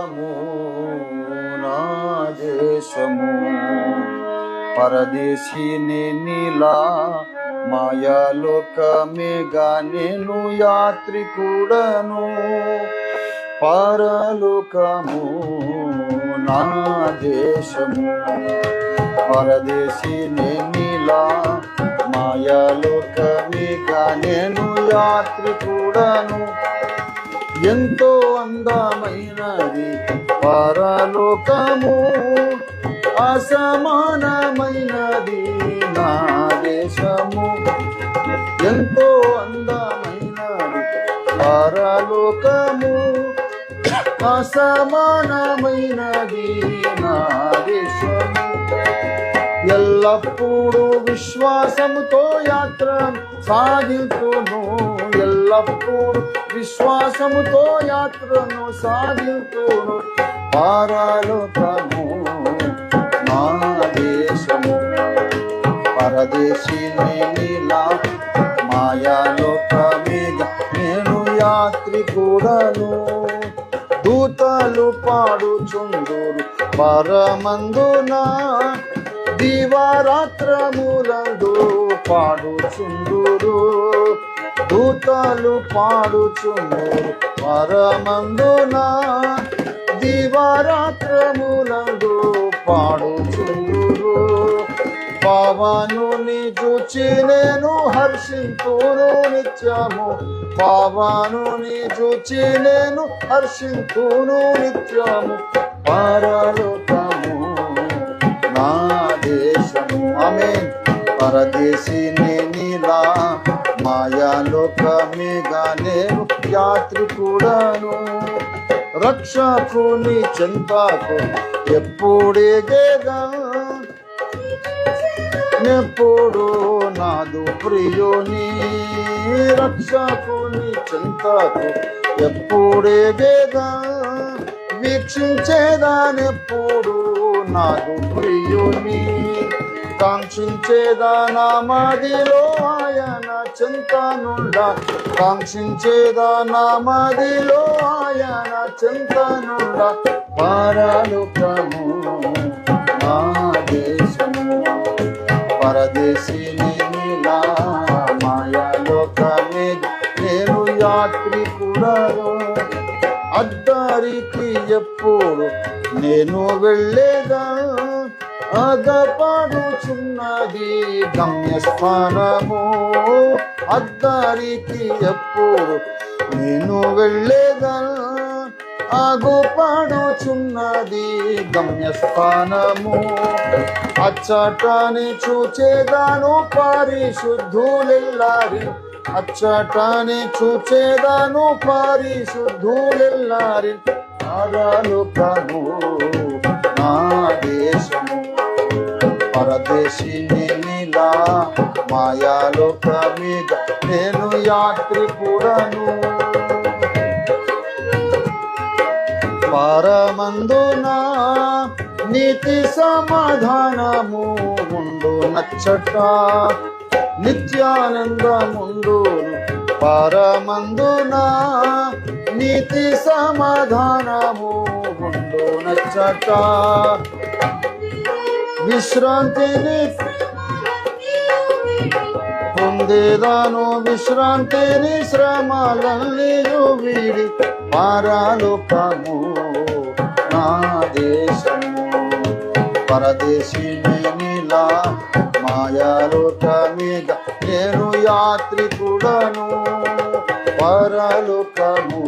పరలోకము నా దేశము, పరదేశీని నీలా మాయాలోకమేగా నేను యాత్రికుడను. పరలోకము నా దేశము, పరదేశీని నీలా మాయాలోకమేగా నేను యాత్రికుడను. ఎంతో అందమైనది పరలోకము, అసమానమైనది నా దేశము. ఎంతో అందమైనది పరలోకము, అసమానమైనది నా దేశము. ఎల్లప్పుడూ విశ్వాసముతో యాత్ర సాగితును, ఎల్లప్పుడూ విశ్వాసముతో యాత్రను సాగితును. పరలోకము నా దేశము, పరదేశీని నీలా మాయాలోకమేగా నేను యాత్రికుడను. దూతలు పాడుచుందురు పరమందున, దివారాత్రములందు పాడుచుందురు. దూతలు పాడుచుందురు పరమందున, దివారాత్రములందు పాడుచుందురు. పవనుని చూచి నేను హర్షింతును నిత్యము, పవనుని చూచి నేను హర్షింతును నిత్యము. పరలోకము నా దేశము, ఆమేన్. పరదేశీని నీలా మాయాలోకమేగా నేను యాత్రికుడను. రక్షకుని చెంతకు ఎప్పుడేగేగా, ఎప్పుడు నాదు ప్రియుని. రక్షకుని చెంతకు ఎప్పుడేగేగా, వీక్షించేదానెప్పుడు నాదు ప్రియుని. కాంక్షించేదా నా మదిలో ఆయన చింతనుండా, కాంక్షించేదా నా మదిలో ఆయన చింతనుండా. పరలోకము నా దేశము, పరదేశీని నీలా మాయాలోకమేగా నేను యాత్రికుడను. అద్దరికి ఎప్పుడు నేను వెళ్ళేదా, అగపడుచున్నది గమ్యస్థానము. అద్దరికి ఎప్పుడు నేను వెళ్ళేదా, అగుపడుచున్నది గమ్యస్థానము. అచ్చటని చూచేదాను పరిశుద్ధులెల్లారి, అచ్చటని చూచేదాను పరిశుద్ధులెల్లారి. పరలోకము నా దేశము, పరదేశీని నీలా మాయాలోకమేగా నేను యాత్రికుడను. పరమందున నీతి సమాధానము ఉండు నచ్చట, నిత్యానందముండును. పరమందున నీతి సమాధానము ఉండు నచ్చట. విశ్రాంతిని పొందేదాను, విశ్రాంతిని శ్రమలన్నీయు వీడి. పరలోకము నా దేశము, పరదేశీని నీలా మాయాలోకమేగా నేను యాత్రికుడను. పరలోకము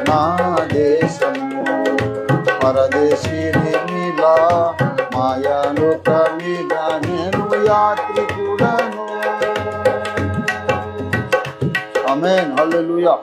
నా దేశము, పరదేశీని నీలా మాయాలోకమేగా నేను యాత్రికుడను. ఆమేన్, హల్లెలూయా.